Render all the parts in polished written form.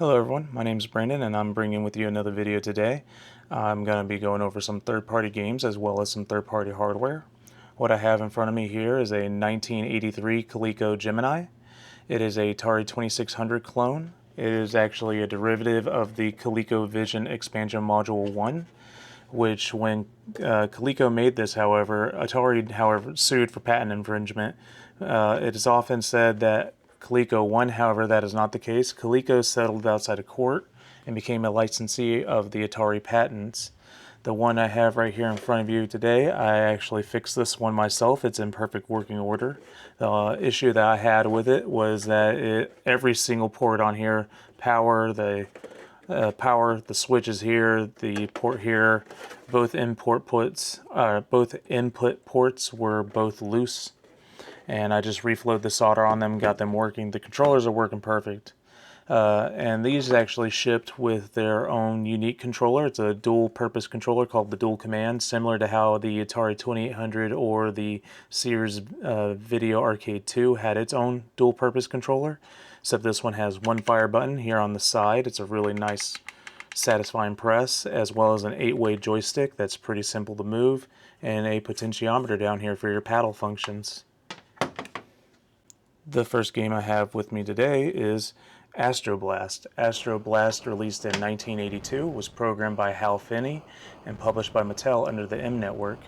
Hello everyone, my name is Brandon and I'm bringing with you another video today. I'm going to be going over some third-party games as well as some third-party hardware. What I have in front of me here is a 1983 Coleco Gemini. It is a Atari 2600 clone. It is actually a derivative of the ColecoVision Expansion Module 1, which when Coleco made this, however, Atari, sued for patent infringement. It is often said that Coleco won, however, that is not the case. Coleco settled outside of court and became a licensee of the Atari patents. The one I have right here in front of you today, I actually fixed this one myself. It's in perfect working order. The issue that I had with it was that every single port on here, the switches here, the port here, both input ports were both loose, and I just reflowed the solder on them, got them working. The controllers are working perfect. And these actually shipped with their own unique controller. It's a dual-purpose controller called the Dual Command, similar to how the Atari 2800 or the Sears Video Arcade 2 had its own dual-purpose controller, except this one has one fire button here on the side. It's a really nice, satisfying press, as well as an 8-way joystick that's pretty simple to move, and a potentiometer down here for your paddle functions. The first game I have with me today is Astroblast. Astroblast, released in 1982, was programmed by Hal Finney and published by Mattel under the M Network.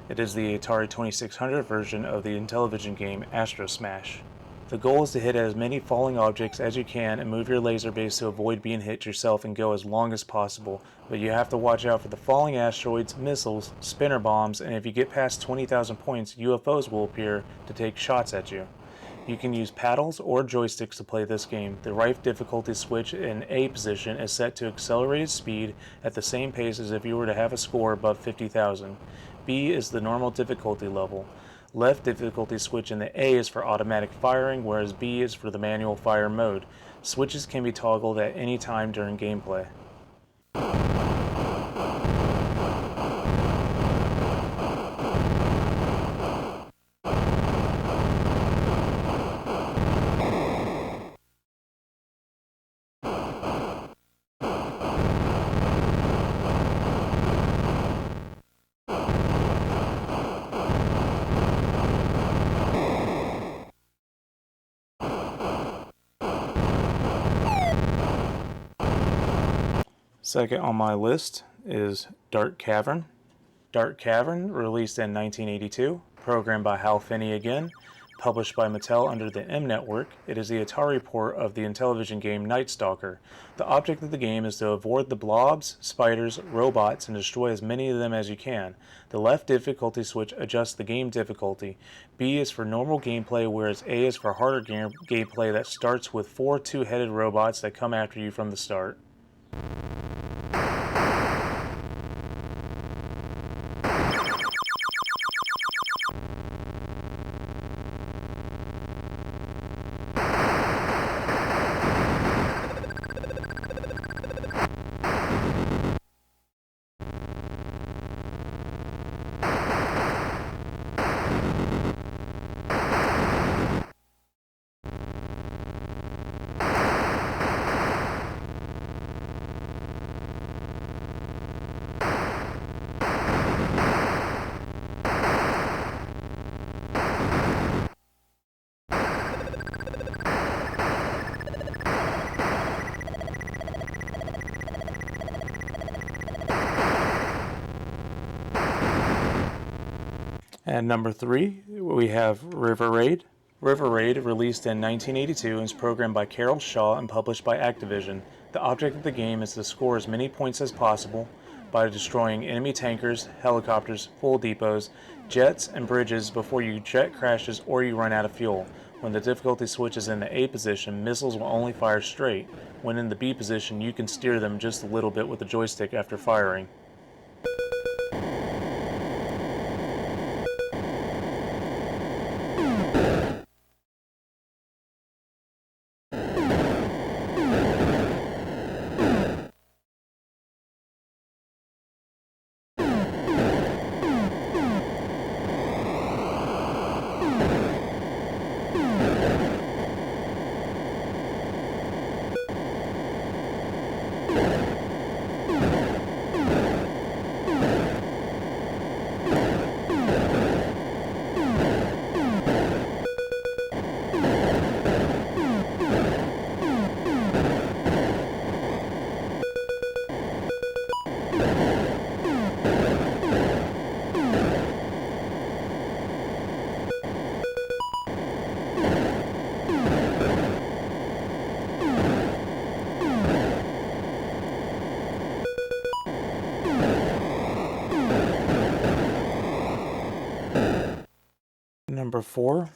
It is the Atari 2600 version of the Intellivision game Astro Smash. The goal is to hit as many falling objects as you can and move your laser base to avoid being hit yourself and go as long as possible, but you have to watch out for the falling asteroids, missiles, spinner bombs, and if you get past 20,000 points, UFOs will appear to take shots at you. You can use paddles or joysticks to play this game. The right difficulty switch in A position is set to accelerated speed at the same pace as if you were to have a score above 50,000. B is the normal difficulty level. Left difficulty switch in the A is for automatic firing, whereas B is for the manual fire mode. Switches can be toggled at any time during gameplay. Second on my list is Dark Cavern. Dark Cavern, released in 1982, programmed by Hal Finney again, published by Mattel under the M Network. It is the Atari port of the Intellivision game Night Stalker. The object of the game is to avoid the blobs, spiders, robots, and destroy as many of them as you can. The left difficulty switch adjusts the game difficulty. B is for normal gameplay, whereas A is for harder gameplay that starts with 4 two-headed robots that come after you from the start. And number 3, we have River Raid. River Raid, released in 1982, and is programmed by Carol Shaw and published by Activision. The object of the game is to score as many points as possible by destroying enemy tankers, helicopters, fuel depots, jets, and bridges before your jet crashes or you run out of fuel. When the difficulty switch is in the A position, missiles will only fire straight. When in the B position, you can steer them just a little bit with the joystick after firing. Number 4,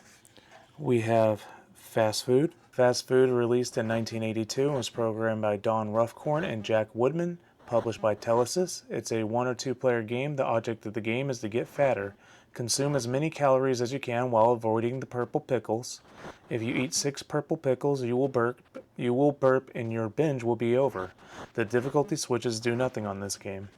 we have Fast Food. Fast Food, released in 1982, was programmed by Don Ruffcorn and Jack Woodman, published by Telesis. It's a 1 or 2 player game. The object of the game is to get fatter. Consume as many calories as you can while avoiding the purple pickles. If you eat 6 purple pickles, you will burp and your binge will be over. The difficulty switches do nothing on this game.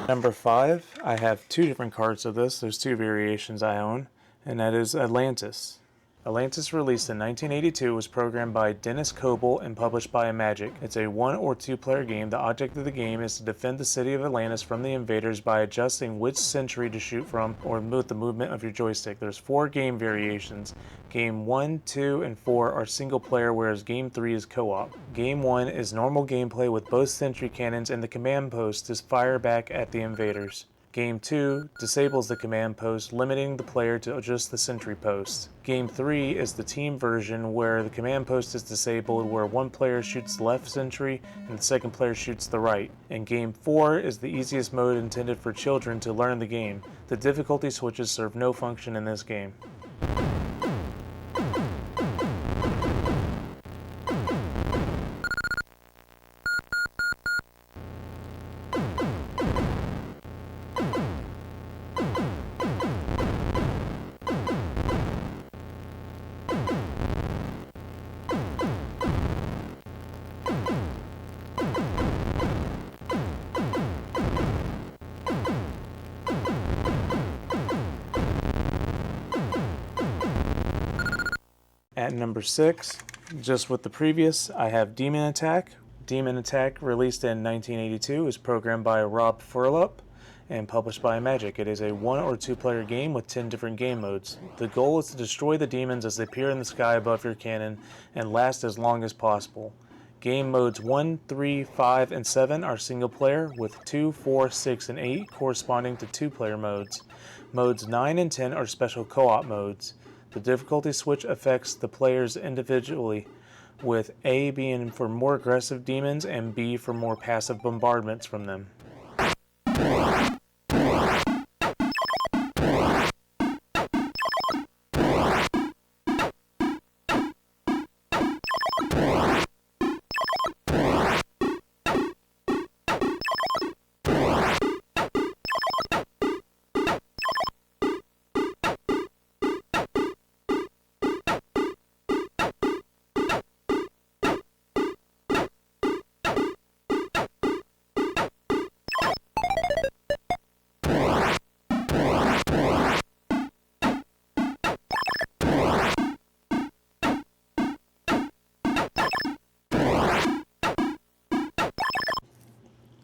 Number 5, I have 2 different cards of this. There's 2 variations I own, and that is Atlantis. Atlantis, released in 1982, was programmed by Dennis Coble and published by Magic. It's a 1 or 2 player game. The object of the game is to defend the city of Atlantis from the invaders by adjusting which century to shoot from or with the movement of your joystick. There's 4 game variations. Game 1, 2, and 4 are single player, whereas Game 3 is co-op. Game 1 is normal gameplay with both sentry cannons and the command post to fire back at the invaders. Game 2 disables the command post, limiting the player to just the sentry post. Game 3 is the team version, where the command post is disabled, where one player shoots the left sentry and the second player shoots the right. And Game 4 is the easiest mode intended for children to learn the game. The difficulty switches serve no function in this game. At number 6, just with the previous, I have Demon Attack. Demon Attack, released in 1982, is programmed by Rob Furlup and published by Magic. It is a 1 or 2 player game with 10 different game modes. The goal is to destroy the demons as they appear in the sky above your cannon and last as long as possible. Game modes 1, 3, 5, and 7 are single player, with 2, 4, 6, and 8 corresponding to 2 player modes. Modes 9 and 10 are special co-op modes. The difficulty switch affects the players individually, with A being for more aggressive demons and B for more passive bombardments from them.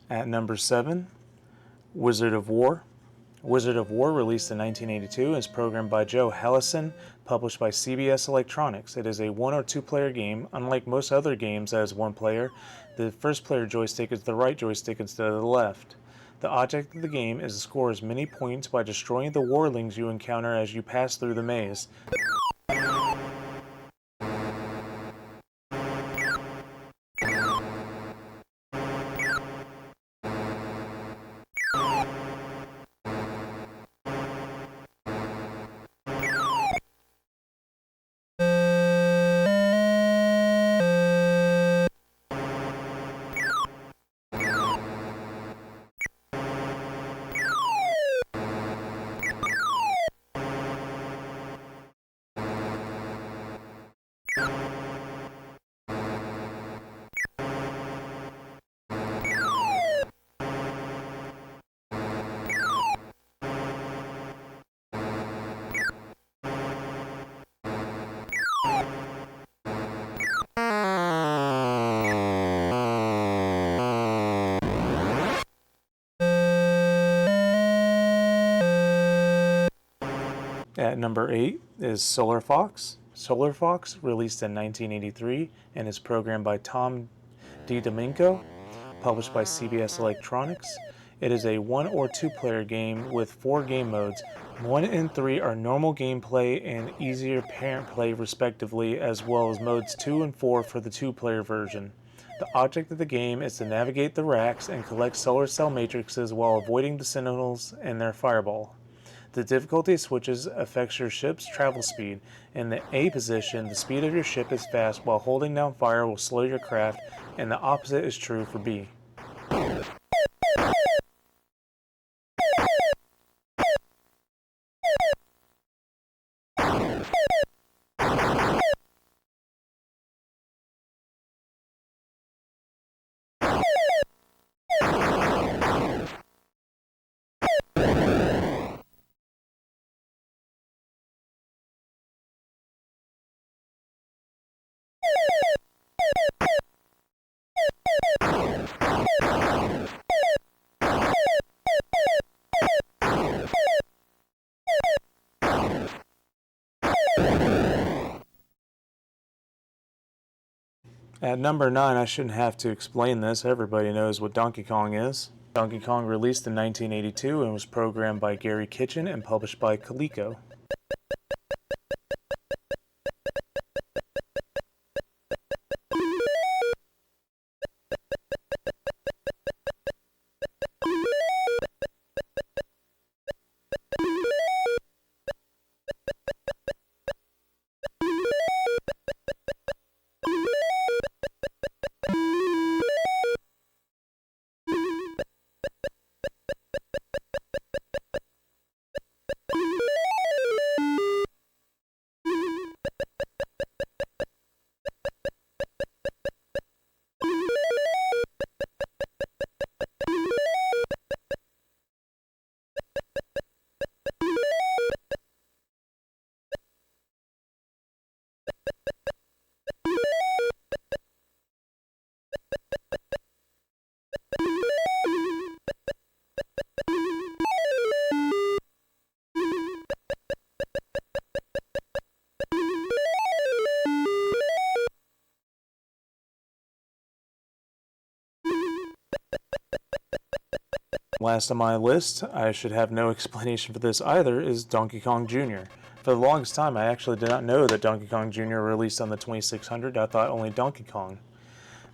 At number 7, Wizard of War. Wizard of War, released in 1982, is programmed by Joe Hellison, published by CBS Electronics. It is a 1 or 2 player game. Unlike most other games that is 1 player, the first player joystick is the right joystick instead of the left. The object of the game is to score as many points by destroying the warlings you encounter as you pass through the maze. At number 8 is Solar Fox. Solar Fox, released in 1983 and is programmed by Tom DiDomenico, published by CBS Electronics. It is a 1 or 2 player game with 4 game modes. 1 and 3 are normal gameplay and easier parent play respectively, as well as modes 2 and 4 for the 2-player version. The object of the game is to navigate the racks and collect solar cell matrices while avoiding the sentinels and their fireball. The difficulty switches affects your ship's travel speed. In the A position, the speed of your ship is fast, while holding down fire will slow your craft, and the opposite is true for B. At number 9, I shouldn't have to explain this. Everybody knows what Donkey Kong is. Donkey Kong released in 1982 and was programmed by Gary Kitchen and published by Coleco. Last on my list, I should have no explanation for this either, is Donkey Kong Jr. For the longest time, I actually did not know that Donkey Kong Jr. released on the 2600. I thought only Donkey Kong.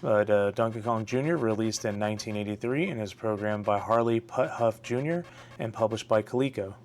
But Donkey Kong Jr. released in 1983 and is programmed by Harley Puthoff Jr. and published by Coleco.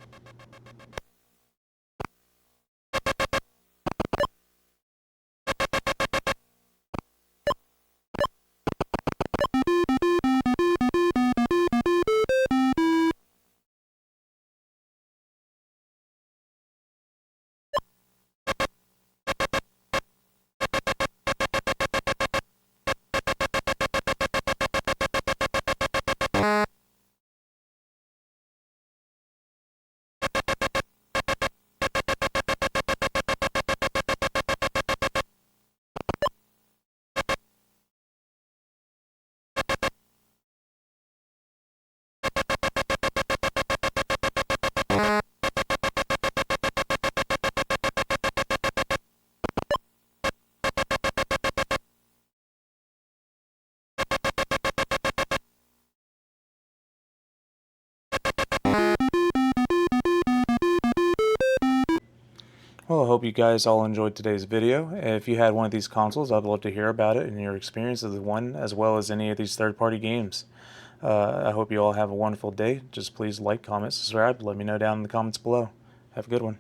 Well, I hope you guys all enjoyed today's video. If you had one of these consoles, I'd love to hear about it and your experience with one, as well as any of these third-party games. I hope you all have a wonderful day. Just please like, comment, subscribe. Let me know down in the comments below. Have a good one.